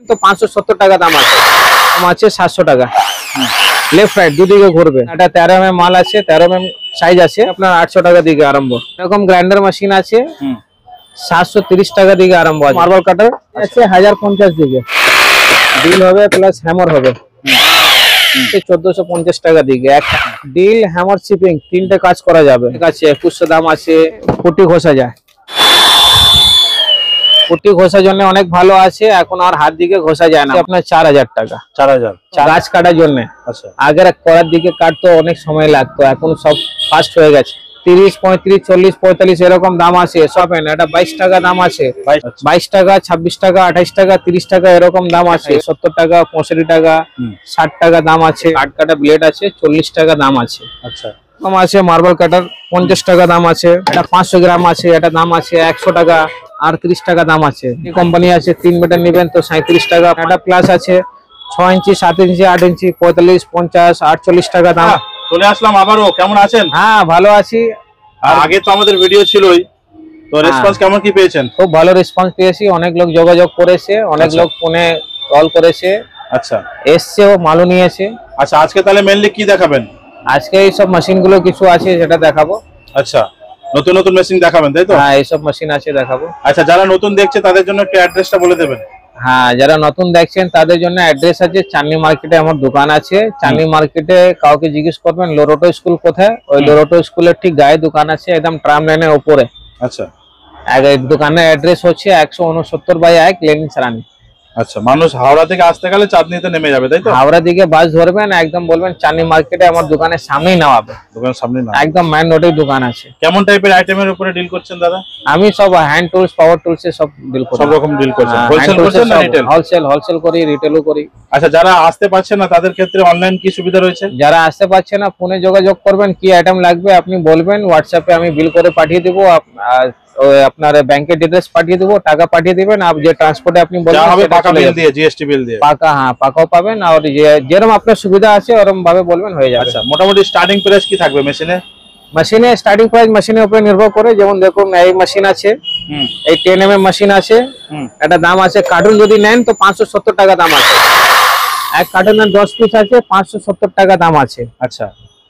তো 570 টাকা দাম আছে। দাম আছে 700 টাকা। লেফট রাইট দুদিকে ঘুরবে। এটা 13 mm মাল আছে, 13 mm সাইজ আছে, আপনার 800 টাকা দিকে আরম্ভ। এরকম গ্রাইন্ডার মেশিন আছে 730 টাকা দিকে আরম্ভ আছে। মার্বেল কাটার আছে 1050 দিকে, ডিল হবে প্লাস হ্যামার হবে 1450 টাকা দিকে। এক ডিল হ্যামার শিপিং তিনটে কাজ করা যাবে। ঠিক আছে, 2100 দাম আছে। পুটি ঘষা যায়, পুটি ঘষার জন্য অনেক ভালো আছে, এখন আর হাত দিকে ঘষা যায় না। আপনার 4000 টাকা। 4000 গাছ কাটার জন্য। আচ্ছা, আগের করার দিকে কাটতো অনেক সময় লাগতো, এখন সব ফাস্ট হয়ে গেছে। 30, 35, 40, 45 এরকম দাম আছে সব। এটা 22 টাকা দাম আছে, 22 টাকা, 26 টাকা, 28 টাকা, 30 টাকা এরকম দাম আছে। 70 টাকা, 65 টাকা, 60 টাকা দাম আছে। কাট কাটা ব্লেড আছে 40 টাকা দাম আছে। আচ্ছা, দাম আছে মার্বেল কাটার 50 টাকা দাম আছে। এটা 500 গ্রাম আছে, এটা দাম আছে 100 টাকা আর 30 টাকা দাম আছে। এই কোম্পানি আছে 3 মিটার নেবেন তো 37 টাকা। এটা প্লাস আছে 6 ইঞ্চি, 7 ইঞ্চি, 8 ইঞ্চি, 45, 50, 48 টাকা দাম। চলে আসলাম আবারও। কেমন আছেন? হ্যাঁ, ভালো আছি। আর আগে তো আমাদের ভিডিও ছিলই, তো রেসপন্স কেমন কি পেয়েছেন? খুব ভালো রেসপন্স পেয়েছি, অনেক লোক যোগাযোগ করেছে, অনেক লোক ফোনে কল করেছে। আচ্ছা, এসছেও, মালও নিয়েছে। আচ্ছা, আজকে তাহলে মেইনলি কি দেখাবেন? আজকে এই সব মেশিন গুলো কিছু আছে যেটা দেখাবো। আচ্ছা, নতুন নতুন মেশিন দেখাবেন তাই তো? হ্যাঁ, এই সব মেশিন আছে দেখাবো। আচ্ছা, যারা নতুন দেখছে তাদের জন্য একটু অ্যাড্রেসটা বলে দেবেন। হ্যাঁ, যারা নতুন দেখছেন তাদের জন্য অ্যাড্রেস আছে চাঁদনী মার্কেটে আমার দোকান আছে। চাঁদনী মার্কেটে কাউকে জিজ্ঞেস করবেন লোরোটো স্কুল কোথায়, ওই লোরোটো স্কুলের ঠিক গায়ে দোকান আছে, একদম ট্রাম লাইনের উপরে। আচ্ছা, দোকানের অ্যাড্রেস হচ্ছে 169/1 লেনিন সরানি। আচ্ছা, মানুষ হাওড়া থেকে আসতে গেলে চাঁদনীতে নেমে যাবে তাই তো? হাওড়া দিকে বাস ধরবেন, একদম বলবেন চাঁদনী মার্কেটে আমার দোকানের সামনেই নামাবে। দোকানের সামনে না, একদম মেইন রোডের দোকান আছে। কেমন টাইপের আইটেমের উপরে ডিল করছেন দাদা? আমি সব হ্যান্ড টুলস, পাওয়ার টুলস সব ডিল করি। সব রকম ডিল করছেন? হোলসেল করছেন না রিটেল? হোলসেল করি, রিটেলও করি। আচ্ছা, যারা আসতে পারছে না তাদের ক্ষেত্রে অনলাইন কি সুবিধা রয়েছে? যারা আসতে পারছে না ফোনে যোগাযোগ করবেন, কি আইটেম লাগবে আপনি বলবেন, হোয়াটসঅ্যাপে আমি বিল করে পাঠিয়ে দেবো। আপনার ব্যাংকের ডিটেইলস পাঠিয়ে দেবো, টাকা পাঠিয়ে দিবেন। আর যে ট্রান্সপোর্টে আপনি বলবেন হবে পাকা বিল দিয়ে, জিএসটি বিল দিয়ে পাকা। হ্যাঁ, পাকাও পাবেন, আর যেরকম আপনার সুবিধা আছে ওরকম ভাবে বলবেন, হয়ে যাবে। আচ্ছা, মোটামুটি স্টার্টিং প্রাইস কি থাকবে মেশিনে? মেশিনে স্টার্টিং প্রাইস মেশিনের উপরে নির্ভর করে। যেমন দেখুন এই মেশিন আছে, এই 10 mm মেশিন আছে, এটা দাম আছে, কার্টুন যদি নেন তো 570 টাকা দাম আছে। এক কার্টুনের 10 পিস আছে, 570 টাকা দাম আছে। আচ্ছা,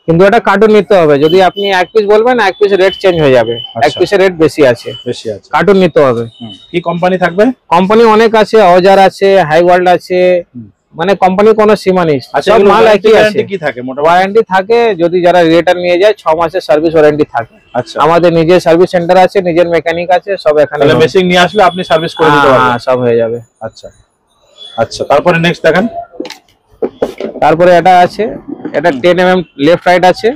কিন্তু এটা কার্টুন নিতে হবে। যদি আপনি এক পিস বলবেন, এক পিস রেট চেঞ্জ হয়ে যাবে। এক পিসের রেট বেশি আছে, কার্টুন নিতে হবে। কি কোম্পানি থাকবে? কোম্পানি অনেক আছে, অজার আছে, হাই ওয়ার্ল্ড আছে, মানে কোম্পানি কোনো সীমা নেই। সব মাল একই আছে। কি থাকে? ওয়ারেন্টি থাকে, যদি যারা রিটার্ন নিয়ে যায় 6 মাসের সার্ভিস ওয়ারেন্টি থাকে। আচ্ছা, আমাদের নিজের সার্ভিস সেন্টার আছে, নিজের মেকানিক আছে, সব এখানে। তাহলে মেশিন নিয়ে আসলে আপনি সার্ভিস করে দিতে পারবেন? হ্যাঁ, সব হয়ে যাবে। আচ্ছা, আচ্ছা, তারপরে নেক্সট দেখান। তারপরে এটা আছে, এটা 10 mm লেফট রাইট আছে।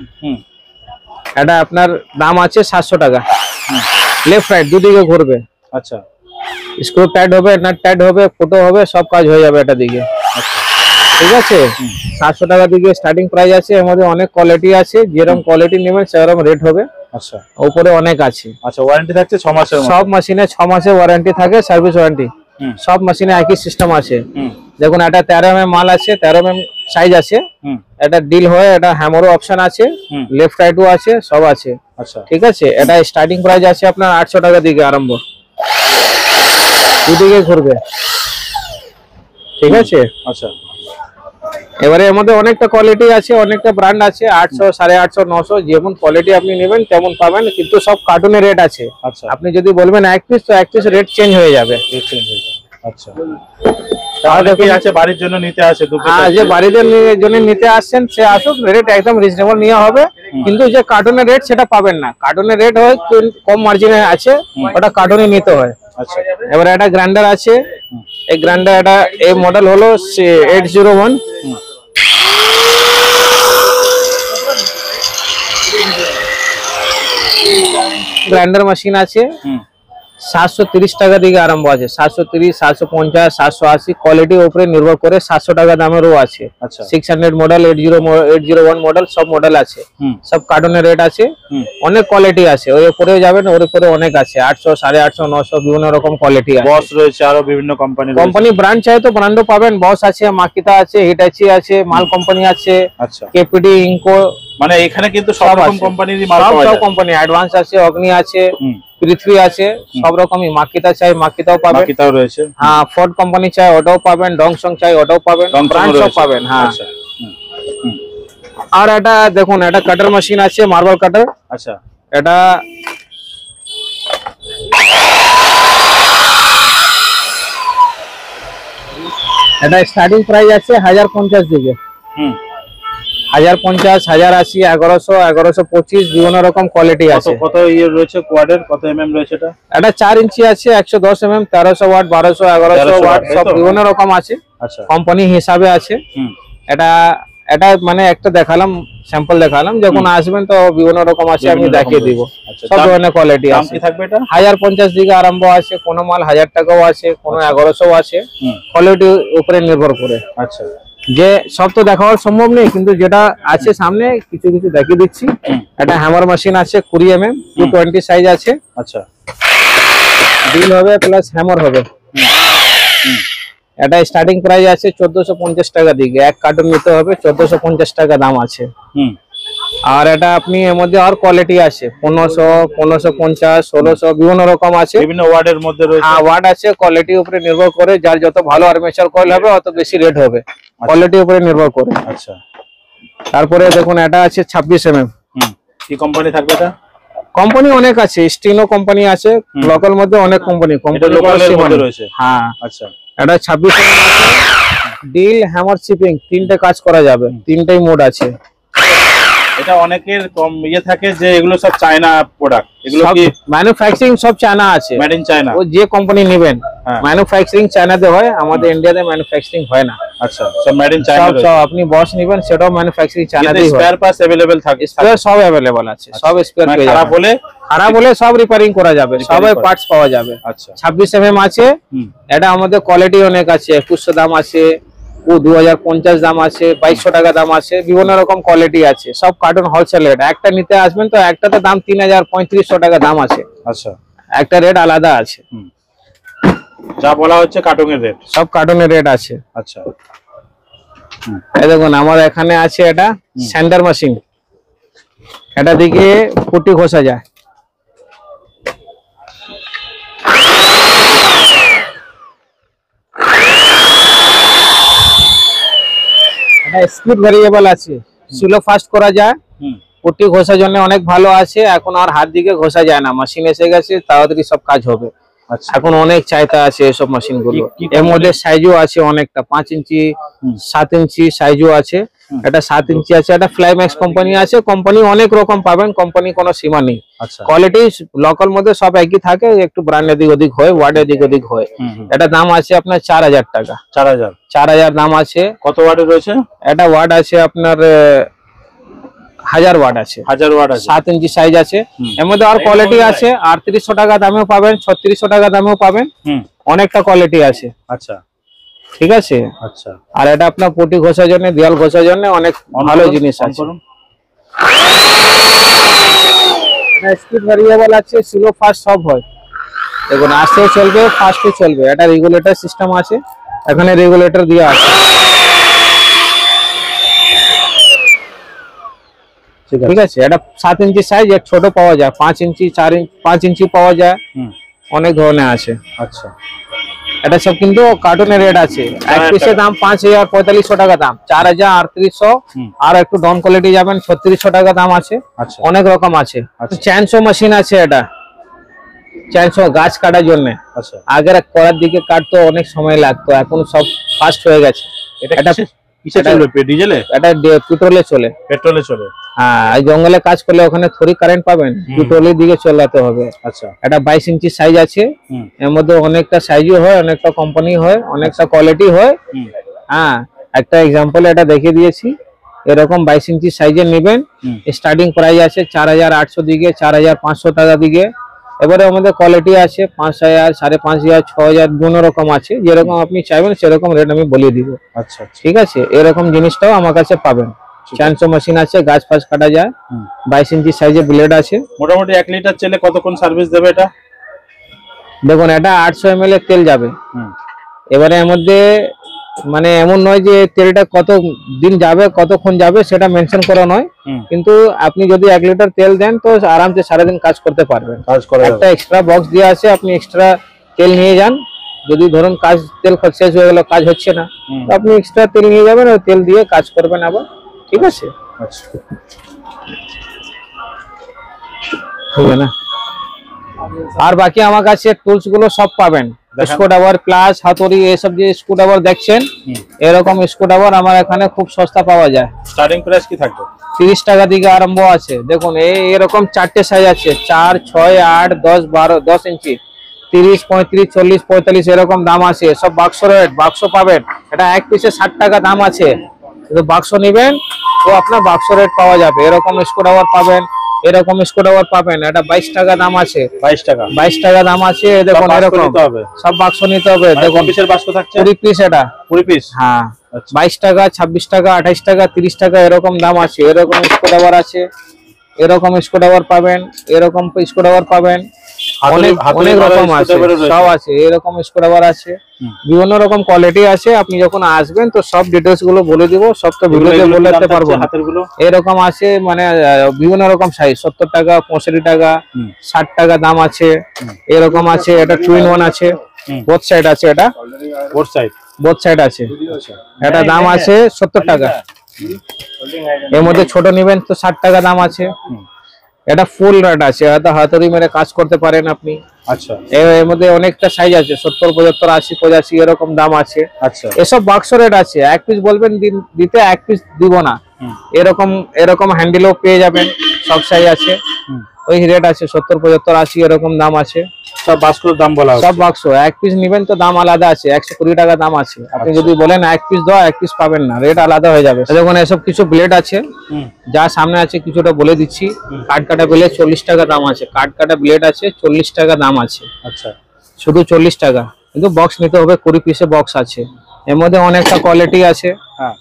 এটা আপনার দাম আছে 700 টাকা। লেফট রাইট দুদিকে ঘুরবে। আচ্ছা, স্ক্রু টাইট হবে, নাট টাইট হবে, ফুটো হবে, সব কাজ হয়ে যাবে এটা দিকে। আচ্ছা, ঠিক আছে, 700 টাকা দিকে স্টার্টিং প্রাইস আছে। এর মধ্যে অনেক কোয়ালিটি আছে, যেরকম কোয়ালিটি নেবেন সেরকম রেট হবে। আচ্ছা, উপরে অনেক আছে। আচ্ছা, ওয়ারেন্টি থাকছে 6 মাসের? সব মেশিনে 6 মাসের ওয়ারেন্টি থাকে, সার্ভিস ওয়ারেন্টি। সব মেশিনে একই সিস্টেম আছে। দেখুন এটা 13 mm মাল আছে, 13 mm সাইজ আছে। এটা ডিল হয়, এটা হ্যামারও অপশন আছে, লেফট রাইটও আছে, সব আছে। আচ্ছা, ঠিক আছে, এটা স্টার্টিং প্রাইস আছে আপনার 800 টাকা দিকে আরম্ভ, দুদিকে ঘুরবে। ঠিক আছে। আচ্ছা, এবারে এর মধ্যে অনেকটা কোয়ালিটি আছে, অনেকটা ব্র্যান্ড আছে, 800, 850, 900 যেমন কোয়ালিটি আপনি নেবেন তেমন পাবেন, কিন্তু সব কার্টুনের রেট আছে। আচ্ছা, আপনি যদি বলবেন এক পিস তো এক পিস রেট চেঞ্জ হয়ে যাবে। আচ্ছা, তাহলে কি আছে বাড়ির জন্য নিতে আসে? হ্যাঁ, যে বাড়িদের জন্য নিতে আসছেন সে আসুক, রেট একদম রিজনেবল নেওয়া হবে। কিন্তু যে কার্টুনের রেট সেটা পাবেন না। কার্টুনের রেট হয় কম মার্জিনে আছে, ওটা কার্টুনে নিতে হয়। আচ্ছা, এবার একটা গ্রাইন্ডার আছে, এই গ্রাইন্ডার এটা এই মডেল হলো 801। গ্রাইন্ডার মেশিন আছে, 730 টাকা দিকে আরম্ভ আছে। 730, 750, 780 কোয়ালিটির উপরে নির্ভর করে 700 টাকা দামেরও আছে। 600 মডেল, 801 মডেল, সব মডেল আছে। সব কার্টুনের রেট আছে, অনেক কোয়ালিটি আছে। ওই উপরে যাবেন, ওর উপরে অনেক আছে, 800, 850, 900 বিভিন্ন রকম কোয়ালিটি আছে। বস রয়েছে, আরো বিভিন্ন কোম্পানি ব্র্যান্ড চাই তো ব্র্যান্ডও পাবেন। বস আছে, মাকিতা আছে, হিটাচি আছে, মাল কোম্পানি আছে। আচ্ছা, কেপিডি, ইনকো, মানে এখানে কিন্তু সব রকম কোম্পানিরই মাল পাওয়া যায়। সব কোম্পানি, অ্যাডভান্স আছে, অগ্নি আছে, পৃথ্বী আছে, সব রকমই। মাকিতা চাই মাকিতাও পাবেন, মাকিতাও রয়েছে। হ্যাঁ, ফোর্ড কোম্পানি চাই ওটাও পাবেন, ডংসং চাই ওটাও পাবেন, ব্র্যান্ড সব পাবেন। হ্যাঁ, আর এটা দেখুন, এটা কাটার মেশিন আছে, মার্বেল কাটার। আচ্ছা, এটা স্টার্টিং প্রাইস আছে 1050 দিকে। 1050, 1080, 1100, 1125 বিভিন্ন রকম কোয়ালিটি আছে। কত ইয়ে রয়েছে কোয়াডের, কত এমএম রয়েছে এটা? এটা 4 ইঞ্চি আছে, 110 mm, 1300 ওয়াট, 1200, 1100 ওয়াট, সব বিভিন্ন রকম আছে। আচ্ছা, কোম্পানি হিসাবে আছে। এটা মানে একটা দেখালাম, স্যাম্পল দেখালাম, যখন আসবেন তো বিভিন্ন রকম আছে, আমি দেখিয়ে দিব। সব ধরনের কোয়ালিটি আছে। কি থাকবে এটা? 1050 দিকে আরম্ভ আছে, কোন মাল 1000 টাকাও আছে, কোন 1100 আছে, কোয়ালিটির উপরে নির্ভর করে। আচ্ছা, যে সব তো দেখাও সম্ভব নেই, কিন্তু যেটা আছে সামনে কিছু কিছু দেখিয়ে দিচ্ছি। এটা হ্যামার মেশিন আছে 20 mm, 220 সাইজ আছে। আচ্ছা, ডিল হবে প্লাস হ্যামার হবে। এটা স্টার্টিং প্রাইস আছে 1450 টাকা দিকে, এক কার্টুন নিতে হবে, 1450 টাকা দাম আছে। আর এটা আপনি এর মধ্যে আর কোয়ালিটি আছে 1500, 1550, 1600 বিভিন্ন রকম আছে, বিভিন্ন ওয়ার্ডের মধ্যে রয়েছে। হ্যাঁ, ওয়ার্ড আছে, কোয়ালিটির উপরে নির্ভর করে, যার যত ভালো আর্মেচার কয়েল হবে অত বেশি রেট হবে, কোয়ালিটির উপরে নির্ভর করে। আচ্ছা, তারপরে দেখুন এটা আছে 26 mm। কি কোম্পানি থাকবে এটা? কোম্পানি অনেক আছে, স্টিনো কোম্পানি আছে, লোকাল মধ্যে অনেক কোম্পানি রয়েছে। হ্যাঁ, আচ্ছা, এটা 26 mm আছে, ডিল, হ্যামার, শিপিং তিনটে কাজ করা যাবে, তিনটেই মোড আছে। এটা অনেকের কম ইয়ে থাকে যে এগুলো সব চায়না প্রোডাক্ট, এগুলো কি ম্যানুফ্যাকচারিং সব চায়না আছে, মেড ইন চায়না। ও যে কোম্পানি নেবেন ম্যানুফ্যাকচারিং চায়নাতে হয়, আমাদের ইন্ডিয়াতে ম্যানুফ্যাকচারিং হয় না। আচ্ছা, সব মেড ইন চায়না। সব আপনি বস নেবেন সেটাও ম্যানুফ্যাকচারিং চায়নাতেই হয়। স্পেয়ার পার্টস अवेलेबल থাকে, স্পেয়ার সব अवेलेबल আছে, সব স্পেয়ার পেয়ে যাবেন। খারাপ হলে সব রিপেয়ারিং করা যাবে, সবাই পার্টস পাওয়া যাবে। আচ্ছা, 26 mm আছে। এটা আমাদের কোয়ালিটি অনেক আছে, 2100 দাম আছে, 2050 দাম আছে, 2200 টাকা দাম আছে, বিভিন্ন রকম কোয়ালিটি আছে, সব কার্টুন হোলসেল রেট। একটা নিতে আসবেন তো একটাতে দাম 3000, 3500 টাকা দাম আছে। আচ্ছা, একটা রেট আলাদা আছে, যা বলা হচ্ছে কার্টুনের রেট, সব কার্টুনের রেট আছে। আচ্ছা, এই দেখুন আমার এখানে আছে এটা স্যান্ডার মেশিন, এটা দিকে পুটি ঘষা যায়। এটা স্পিড ভেরিয়েবল আছে, স্লো ফাস্ট করা যায়, পুটি ঘষার জন্য অনেক ভালো আছে। এখন আর হাত দিকে ঘষা যায় না, মেশিন এসে গেছে, তাড়াতাড়ি সব কাজ হবে। এখন অনেক চাহিদা আছে এসব মেশিন গুলো। এর মধ্যে সাইজও আছে অনেকটা, 5 ইঞ্চি, 7 ইঞ্চি সাইজও আছে। এটা 7 ইঞ্চি আছে, এটা ফ্লাইম্যাক্স কোম্পানি আছে। কোম্পানি অনেক রকম পাবেন, কোম্পানি কোনো সীমা নেই। কোয়ালিটি লোকাল মধ্যে সব একই থাকে, একটু ব্র্যান্ড এদিক ওদিক হয়, ওয়ার্ড এদিক ওদিক হয়। এটা দাম আছে আপনার 4000 টাকা। 4000 দাম আছে। কত ওয়াটের রয়েছে? এটা ওয়াট আছে আপনার 1000 ওয়াট আছে, 1000 ওয়াট আছে, 7 ইঞ্চি সাইজ আছে। এর মধ্যে আর কোয়ালিটি আছে, 3800 টাকা দামেও পাবেন, 3600 টাকা দামেও পাবেন, অনেকটা কোয়ালিটি আছে। আচ্ছা, ঠিক আছে। আচ্ছা, আর এটা আপনার পুটি ঘষার জন্য, দেয়াল ঘষার জন্য অনেক ভালো জিনিস আছে। এটা স্পিড ভেরিয়েবল আছে, স্লো ফাস্ট সব হয়। দেখুন আস্তেও চলবে, ফাস্টও চলবে। এটা রেগুলেটর সিস্টেম আছে, এখানে রেগুলেটর দেওয়া আছে। ঠিক আছে। এটা 7 ইঞ্চি সাইজ, এক ছোট পাওয়া যায়, 5 ইঞ্চি, 4 ইঞ্চি, 5 ইঞ্চি পাওয়া যায়, অনেক ধরনের আছে। আচ্ছা, এটা সব কিন্তু কার্টুনের রেট আছে। এক পিসের দাম 5000, 4500 টাকা দাম, 4000, 3800, আর একটু ডাউন কোয়ালিটি যাবেন 3600 টাকা দাম আছে। অনেক রকম আছে। চ্যানসো মেশিন আছে, এটা চ্যানসো গাছ কাটার জন্য। আগের করার দিকে কাটতো অনেক সময় লাগতো, এখন সব ফাস্ট হয়ে গেছে। এটা কিসে চলে? ডিজেলে? এটা পেট্রোলে চলে। পেট্রোলে চলে? হ্যাঁ, জঙ্গলে কাজ করলে ওখানে থরি কারেন্ট পাবেন, পেট্রোলের দিকে চালাতে হবে। আচ্ছা, এটা 22 ইঞ্চি সাইজ আছে। এর মধ্যে অনেকটা সাইজও হয়, অনেকটা কোম্পানি হয়, অনেকটা কোয়ালিটি হয়। হ্যাঁ, একটা এক্সাম্পল এটা দেখিয়ে দিয়েছি। এরকম 22 ইঞ্চি সাইজের নেবেন, স্টার্টিং প্রাইস আছে 4800 দিকে, 4500 টাকা দিকে। এবারে আমাদের কোয়ালিটি আছে 5000, 5500, 6000 বিভিন্ন রকম আছে। যেরকম আপনি চাইবেন সেরকম রেট আমি বলে দিব। আচ্ছা, ঠিক আছে। এরকম জিনিসটাও আমার কাছে পাবেন। চ্যানসো মেশিন আছে, গাছ ফাছ কাটা যায়, 22 ইঞ্চি সাইজের ব্লেড আছে। মোটামুটি 1 লিটার চলে কতক্ষণ সার্ভিস দেবে এটা? দেখুন এটা 800 ml তেল যাবে। এবারে এর মধ্যে মানে এমন নয় যে তেলটা কত দিন যাবে কতক্ষণ যাবে সেটা মেনশন করা নয়, কিন্তু আপনি যদি 1 লিটার তেল দেন তো আরামসে সারাদিন কাজ করতে পারবেন। একটা এক্সট্রা বক্স দেওয়া আছে, আপনি এক্সট্রা তেল নিয়ে যান। যদি ধরুন কাজ তেল শেষ হয়ে গেল, কাজ হচ্ছে না, তো আপনি এক্সট্রা তেল নিয়ে যাবেন, ওই তেল দিয়ে কাজ করবেন আবার, ঠিক আছে? হবে না। আর বাকি আমার কাছে টুলস গুলো সব পাবেন, স্ক্রুড্রাইভার, প্লাস, হাতুড়ি, এইসব যে স্ক্রুড্রাইভার দেখছেন এরকম স্ক্রুড্রাইভার আমার এখানে খুব সস্তা পাওয়া যায়। স্টার্টিং প্রাইস কি থাকবে? 30 টাকা থেকে আরম্ভ আছে। দেখুন এরকম 4টে সাইজ আছে, 4, 6, 8, 10, 12, 10 ইঞ্চি, 30, 35, 40, 45 এরকম দাম আছে। সব বাক্স রেট, বাক্স পাবেন। এটা এক পিসে 60 টাকা দাম আছে, কিন্তু বাক্স নেবেন তো আপনার বাক্স রেট পাওয়া যাবে। এরকম স্ক্রুড্রাইভার পাবেন, এরকম স্ক্রুড্রাইভার পাবেন। এটা 22 টাকা দাম আছে। 22 টাকা দাম আছে। দেখুন এরকম সব বাক্স নিতে হবে। দেখুন পিসের বাক্স থাকছে 20 পিস, এটা 20 পিস। হ্যাঁ, 22 টাকা, 26 টাকা, 28 টাকা, 30 টাকা এরকম দাম আছে। এরকম স্ক্রুড্রাইভার আছে, এরকম স্ক্রুড্রাইভার পাবেন, এরকম স্ক্রুড্রাইভার পাবেন, অনেক রকম আছে, সব আছে। এরকম স্ক্রুড্রাইভার আছে, বিভিন্ন রকম কোয়ালিটি আছে। আপনি যখন আসবেন তো সব ডিটেইলস গুলো বলে দিব, সব তো ভিডিওতে বলতে পারবো না। এরকম আছে মানে বিভিন্ন রকম সাইজ, 70 টাকা, 65 টাকা, 60 টাকা দাম আছে। এরকম আছে, এটা 2-in-1 আছে, বোথ সাইড আছে। এটা বোথ সাইড আছে। এটা দাম আছে 70 টাকা। এর মধ্যে ছোট নেবেন তো 60 টাকা দাম আছে। এটা ফুল রেট আছে, এটা হাতুড়ি মেরে কাজ করতে পারেন আপনি। আচ্ছা, এর মধ্যে অনেকটা সাইজ আছে, 70, 75, 80, 85 এরকম দাম আছে। আচ্ছা, এসব বাক্স রেট আছে। এক পিস বলবেন দিতে, এক পিস দিব না। এরকম হ্যান্ডেলও পেয়ে যাবেন, সব সাইজ আছে। ওই রেট আছে 70, 75, 80 এরকম দাম আছে। সব বাক্সের দাম বলা আছে। সব বাক্স এক পিস নেবেন তো দাম আলাদা আছে, 120 টাকা দাম আছে। আপনি যদি বলেন এক পিস দাও, এক পিস পাবেন না, রেট আলাদা হয়ে যাবে। দেখুন এসব কিছু ব্লেড আছে, যা সামনে আছে কিছুটা বলে দিচ্ছি। কাট কাটা ব্লেড 40 টাকা দাম আছে। কাট কাটা ব্লেড আছে 40 টাকা দাম আছে। আচ্ছা, শুধু 40 টাকা, কিন্তু বক্স নিতে হবে, 20 পিসে বক্স আছে। এর মধ্যে অনেকটা কোয়ালিটি আছে। হ্যাঁ,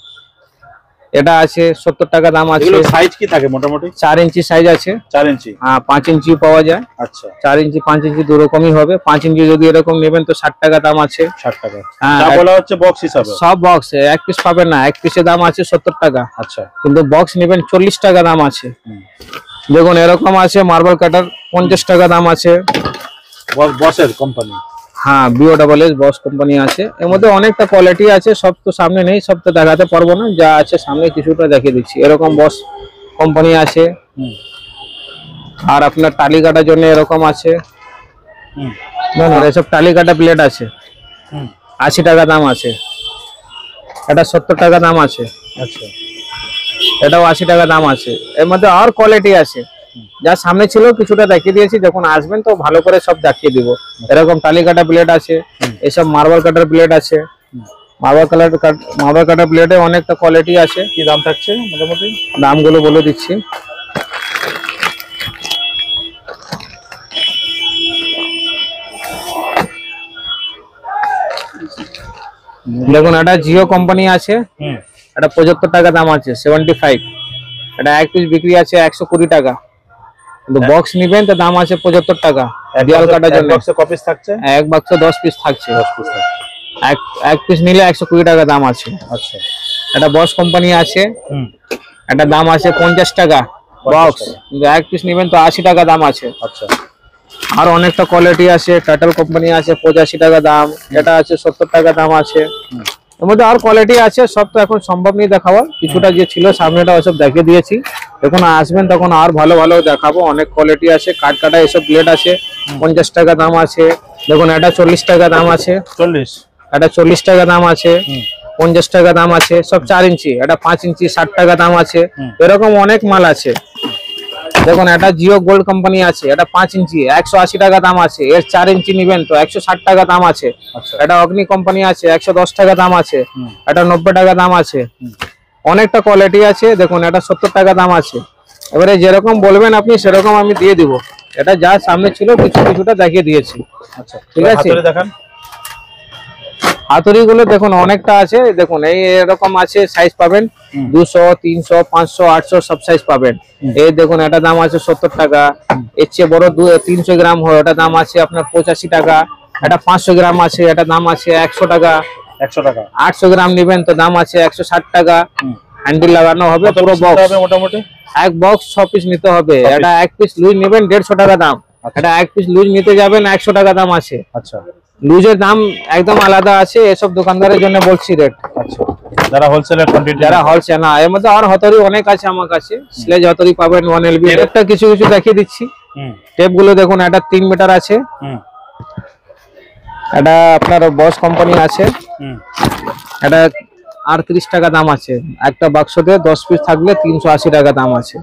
এটা আছে 70 টাকা দাম আছে। এগুলো সাইজ কি থাকে মোটামুটি? 4 ইঞ্চি সাইজ আছে। 4 ইঞ্চি? হ্যাঁ, 5 ইঞ্চি পাওয়া যায়। আচ্ছা, 4 ইঞ্চি 5 ইঞ্চি দু রকমই হবে। 5 ইঞ্চি যদি এরকম নেবেন তো 60 টাকা দাম আছে। 60 টাকা? হ্যাঁ, যা বলা হচ্ছে বক্স হিসাবে। সব বক্স, এক পিস পাবেন না, এক পিসের দাম আছে 70 টাকা। আচ্ছা, কিন্তু বক্স নেবেন 40 টাকা দাম আছে। দেখুন এরকম আছে মার্বেল কাটার, 50 টাকা দাম আছে। বসের কোম্পানি? হ্যাঁ, BOSS বস কোম্পানি আছে। এর মধ্যে অনেকটা কোয়ালিটি আছে, সব তো সামনে নেই, সব তো দেখাতে পারবো না। যা আছে সামনে কিছুটা দেখিয়ে দিচ্ছি। এরকম বস কোম্পানি আছে। আর আপনার টালি কাটার জন্য এরকম আছে। এসব টালি কাটা প্লেট আছে, 80 টাকা দাম আছে। এটা 70 টাকা দাম আছে। আচ্ছা, এটাও 80 টাকা দাম আছে। এর মধ্যে আর কোয়ালিটি আছে, যা সামনে ছিল কিছুটা দেখিয়ে দিয়েছি। যখন আসবেন তো ভালো করে সব দেখিয়ে দিব। এরকম টালি কাটা প্লেট আছে, এসব মার্বেল কাটার প্লেট আছে। মার্বেল কাটার প্লেটে অনেকটা কোয়ালিটি আছে। কি দাম থাকছে মোটামুটি? দামগুলো বলে দিচ্ছি। দেখুন এটা জিও কোম্পানি আছে, এটা 75 টাকা দাম আছে, 75। এটা এক পিস বিক্রি আছে 120 টাকা, কিন্তু বক্স নিবেন তো দাম আছে 75 টাকা। দেয়াল কাটার জন্য কপিস থাকছে, এক বাক্স 10 পিস থাকছে। 10 পিস এক পিস নিলে 120 টাকা দাম আছে। আচ্ছা, এটা বস কোম্পানি আছে, এটা দাম আছে 50 টাকা বক্স, কিন্তু এক পিস নিবেন তো 80 টাকা দাম আছে। আচ্ছা, আর অনেকটা কোয়ালিটি আছে। টাটাল কোম্পানি আছে, 85 টাকা দাম। এটা আছে 70 টাকা দাম আছে। এর মধ্যে আর কোয়ালিটি আছে, সব তো এখন সম্ভব নেই দেখাবার। কিছুটা যে ছিল সামনেটা ওসব দেখিয়ে দিয়েছি। যখন আসবেন তখন আর ভালো ভালো দেখাবো। অনেক কোয়ালিটি আছে। কাট কাটা এসব প্লেট আছে, 50 টাকা দাম আছে। দেখুন এটা 40 টাকা দাম আছে। 40? এটা 40 টাকা দাম আছে, 50 টাকা দাম আছে। সব 4 ইঞ্চি। এটা 5 ইঞ্চি 60 টাকা দাম আছে। এরকম অনেক মাল আছে। দেখুন এটা জিও গোল্ড কোম্পানি আছে, এটা 5 ইঞ্চি 180 টাকা দাম আছে। এর 4 ইঞ্চি নিবেন তো 160 টাকা দাম আছে। এটা অগ্নি কোম্পানি আছে, 110 টাকা দাম আছে। এটা 90 টাকা দাম আছে। অনেকটা কোয়ালিটি আছে। দেখুন এটা 70 টাকা দাম আছে। এবারে যেরকম বলবেন আপনি সেরকম আমি দিয়ে দিব। এটা যা সামনে ছিল কিছুটা দেখিয়ে দিয়েছি। আচ্ছা, ঠিক আছে। দেখান হাতুড়ি গুলো দেখুন অনেকটা আছে। দেখুন এরকম আছে, সাইজ পাবেন 200, 300, 500, 800 সব সাইজ পাবেন। এই দেখুন এটা দাম আছে 70 টাকা। এর চেয়ে বড় 300 গ্রাম হয়, ওটা দাম আছে আপনার 85 টাকা। এটা 500 গ্রাম আছে, এটা দাম আছে 100 টাকা। 100 টাকা। 800 গ্রাম নেবেন তো দাম আছে 160 টাকা। হ্যান্ডেল লাগানো হবে পুরো বক্স, মোটামুটি এক বক্স 6 পিস নিতে হবে। এটা এক পিস লুজ নেবেন 150 টাকা দাম। এটা এক পিস লুজ নিতে যাবেন 100 টাকা দাম আছে। আচ্ছা, লুজের দাম একদম আলাদা আছে, এসব দোকানদারের জন্য বলছি রেট। আচ্ছা, যারা হোলসেলের কোয়ান্টিটি, যারা হোলসেল না, এর মধ্যে আর হতরি অনেক আছে আমার কাছে। স্লেজ হতরি পাবেন 1 LB। একটা কিছু কিছু দেখিয়ে দিচ্ছি। টেপ গুলো দেখুন, এটা 3 মিটার আছে। এটা আপনার বস কোম্পানি আছে। এটা 38 টাকা দাম আছে। একটা বাক্সতে 10 পিস থাকলে 380 টাকা দাম আছে।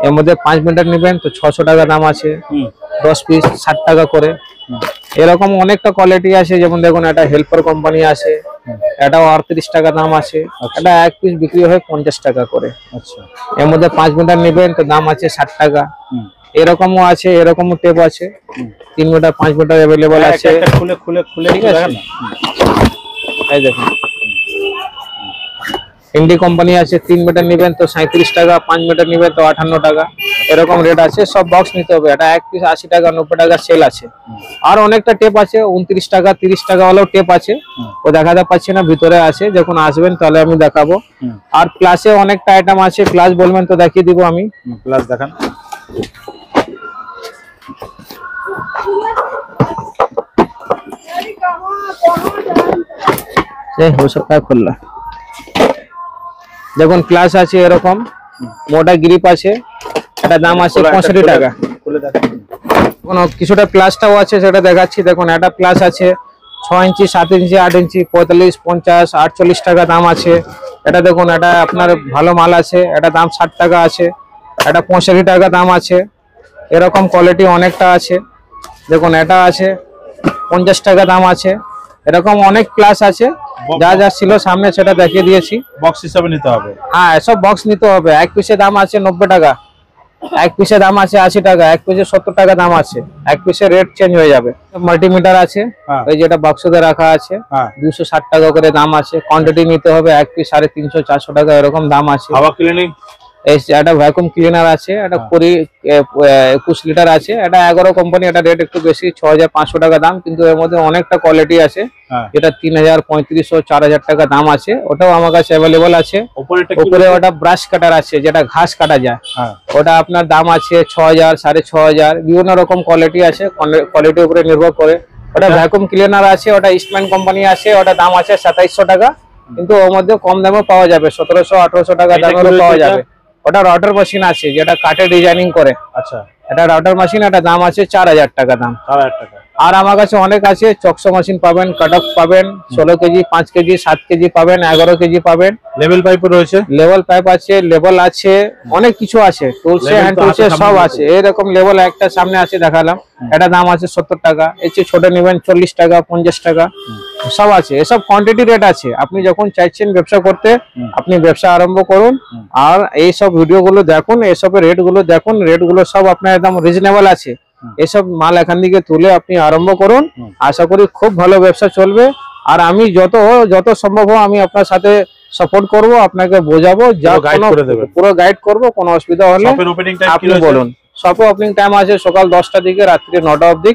এর মধ্যে 5 মিটার নেবেন তো 600 টাকা দাম আছে। 10 পিস 60 টাকা করে। এরকম অনেকটা কোয়ালিটি আছে। যেমন দেখুন, এটা হেল্পার কোম্পানি আছে, এটাও 38 টাকা দাম আছে। এটা এক পিস বিক্রি হয় 50 টাকা করে। আচ্ছা, এর মধ্যে 5 মিটার নেবেন তো দাম আছে 60 টাকা। এরকমও আছে, এরকমও টেপ আছে। 3 মিটার 5 মিটার अवेलेबल আছে। খুলে খুলে খুলে ঠিক আছে, এই দেখুন ইন্ডি কোম্পানি আছে। 3 মিটার নেবেন তো 37 টাকা, 5 মিটার নেবেন তো 58 টাকা। এরকম রেট আছে। সব বক্স নিতে হবে। এটা এক পিস 80 টাকা 90 টাকা সেল আছে। আর অনেকটা টেপ আছে 29 টাকা 30 টাকা ওয়ালাও টেপ আছে। ও দেখাতে পাচ্ছি না, ভিতরে আছে। যখন আসবেন তাহলে আমি দেখাবো। আর প্লাসে অনেকটা আইটেম আছে। প্লাস বলবেন তো দেখিয়ে দিব আমি। প্লাস দেখান। हो सकता है खुल्ला। দেখুন প্লাস আছে, এরকম মোটা গ্রিপ আছে। এটা দাম আছে 65 টাকা। খুলে দেখান। কোন কিছুটা প্লাসটাও আছে, সেটা দেখাচ্ছি। দেখুন এটা প্লাস আছে 6 ইঞ্চি 7 ইঞ্চি 8 ইঞ্চি 45 50 48 টাকা দাম আছে। এটা দেখুন, এটা আপনার ভালো মাল আছে। এটা দাম 60 টাকা আছে। এটা 65 টাকা দাম আছে। এরকম কোয়ালিটি অনেকটা আছে। দেখুন এটা আছে 50 টাকা দাম আছে। এরকম অনেক প্লাস আছে। যা যা ছিল সামনে সেটা দেখিয়ে দিয়েছি। বক্স হিসাবে নিতে হবে। হ্যাঁ, সব বক্স নিতে হবে। এক পিসের দাম আছে 90 টাকা, এক পিসের দাম আছে 80 টাকা, এক পিসে 70 টাকা দাম আছে। এক পিসের রেট চেঞ্জ হয়ে যাবে। মাল্টিমিটার আছে, ওই যেটা বাক্সতে রাখা আছে 260 টাকা করে দাম আছে। কোয়ান্টিটি নিতে হবে। এক পিস 350 400 টাকা এরকম দাম আছে। হাওয়া ক্লিনিং এটা ভ্যাকুয়াম ক্লিনার আছে। এটা 21 লিটার আছে। এটা 11 কোম্পানি। এটা রেট একটু বেশি 6500 টাকা দাম, কিন্তু এর মধ্যে অনেকটা কোয়ালিটি আছে। এটা 3000 3500 4000 টাকা দাম আছে। ওটাও আমার কাছে अवेलेबल আছে। উপরে ওটা ব্রাশ কাটার আছে, যেটা ঘাস কাটা যায়। ওটা আপনার দাম আছে 6000 6500। বিভিন্ন রকম কোয়ালিটি আছে, কোয়ালিটির উপরে নির্ভর করে। ওটা ভ্যাকুয়াম ক্লিনার আছে। ওটা ইস্টম্যান কোম্পানি আছে। ওটা দাম আছে 2700 টাকা, কিন্তু ওর মধ্যে কম দামে পাওয়া যাবে, 1700 1800 টাকা দামেরও পাওয়া যাবে। ওটা রাউটার মেশিন আছে, যেটা কাটে ডিজাইনিং করে। আচ্ছা, এটা রাউটার মেশিন। এটা দাম আছে 4000 টাকা দাম। 4000 টাকা। আর আমার কাছে অনেক আছে। চকশো মেশিন পাবেন, কাট অফ পাবেন, 16 কেজি 5 কেজি 7 কেজি পাবেন, 11 কেজি পাবেন। লেভেল পাইপ রয়েছে, লেভেল পাইপ আছে, লেভেল আছে, অনেক কিছু আছে। টুলসে হ্যান্ড টুলসে সব আছে। এরকম লেভেল একটা সামনে আছে দেখালাম। এটা দাম আছে 70 টাকা। এর চেয়ে ছোট নেবেন 40 টাকা 50 টাকা সব আছে। এসব কোয়ান্টিটি রেট আছে। আপনি যখন চাইছেন ব্যবসা করতে, আপনি ব্যবসা আরম্ভ করুন। আর এই সব ভিডিও গুলো দেখুন, এসবের রেট গুলো দেখুন। রেট গুলো সব আপনার একদম রিজনেবল আছে। এসব মাল এখান থেকে তুলে আপনি আরম্ভ করুন। আশা করি খুব ভালো ব্যবসা চলবে। আর আমি যত সম্ভব আমি আপনার সাথে সাপোর্ট করব, আপনাকে বোঝাবো, যা পুরো গাইড করব। কোনো অসুবিধা হলে আপনি বলুন। শপে ওপেনিং টাইম আছে সকাল 10টা থেকে রাত্রি 9টা অবধি।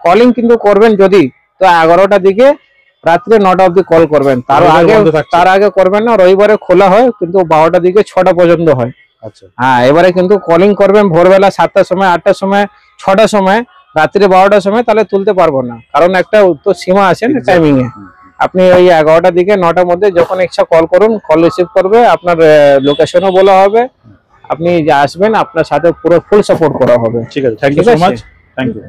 কলিং কিন্তু করবেন যদি, তো 11টা থেকে রাত্রে 9টা অবধি কল করবেন। তার আগে করবেন না। রবিবারে খোলা হয়, কিন্তু 12টা থেকে 6টা পর্যন্ত হয়। হ্যাঁ, এবারে কিন্তু কলিং করবেন ভোরবেলা 7টার সময় 8টার সময় 6টার সময় রাত্রি 12টার সময়, তাহলে তুলতে পারবো না। কারণ একটা তো সীমা আছে না টাইমিং এ। আপনি ওই 11টা থেকে 9টার মধ্যে যখন ইচ্ছা কল করুন, কল রিসিভ করবে। আপনার লোকেশনও বলা হবে। আপনি যে আসবেন, আপনার সাথে পুরো ফুল সাপোর্ট করা হবে। ঠিক আছে, thank you so much. Thank you.